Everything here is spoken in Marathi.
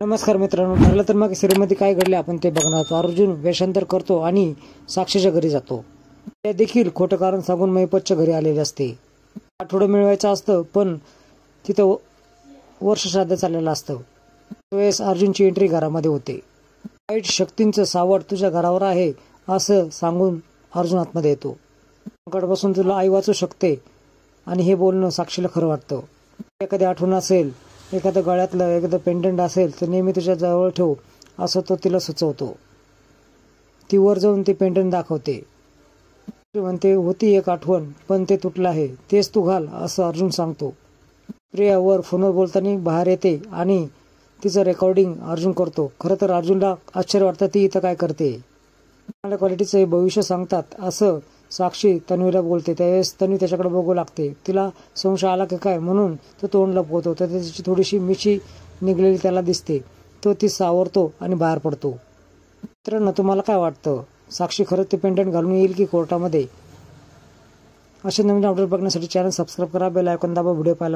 नमस्कार मित्रांनो, ठरलं तर मग सिरीजमध्ये काय घडले आपण ते बघणार आहोत. अर्जुन वेषांतर करतो आणि साक्षीच्या घरी जातो. ते देखील खोटं कारण सांगून महिपतच्या घरी आलेले असते. आठवडं मिळवायचं असतं, पण तिथं वर्ष श्राद्ध चाललेलं असतं. त्यावेळेस अर्जुनची एंट्री घरामध्ये होते. वाईट शक्तींचं सावट तुझ्या घरावर आहे असं सांगून अर्जुन आतमध्ये येतो. संकटापासून तुला आई वाचू शकते आणि हे बोलणं साक्षीला खरं वाटतं. एखादी आठवण असेल, एखादं गळ्यातलं एखादं पेंडंट असेल तर नेहमी तुझ्या जवळ ठेव असं तो तिला सुचवतो. ती वर जाऊन ते पेंडंट दाखवते. म्हणते होती एक आठवण, पण ते तुटलं आहे, तेच तू घाल असं अर्जुन सांगतो. प्रिया वर फोनवर बोलताना बाहेर येते आणि तिचं रेकॉर्डिंग अर्जुन करतो. खरं तर अर्जुनला आश्चर्य वाटतं ती इथं काय करते. चांगल्या क्वालिटीचं हे भविष्य सांगतात असं साक्षी तन्वीला बोलते. त्यावेळेस तन्वी त्याच्याकडे बघू लागते. तिला संशय आला की काय म्हणून तो तोंड लपवतो. तर त्याची थोडीशी मिशी निघलेली त्याला दिसते. तो ती सावरतो आणि बाहेर पडतो. मित्रांनो, तुम्हाला काय वाटतं? साक्षी खरंच ते पेंडंट घालून येईल की कोर्टामध्ये? असे नवीन अपडेट बघण्यासाठी चॅनल सबस्क्राईब करा, बेल आयकॉन दाबा. व्हिडिओ पाहायला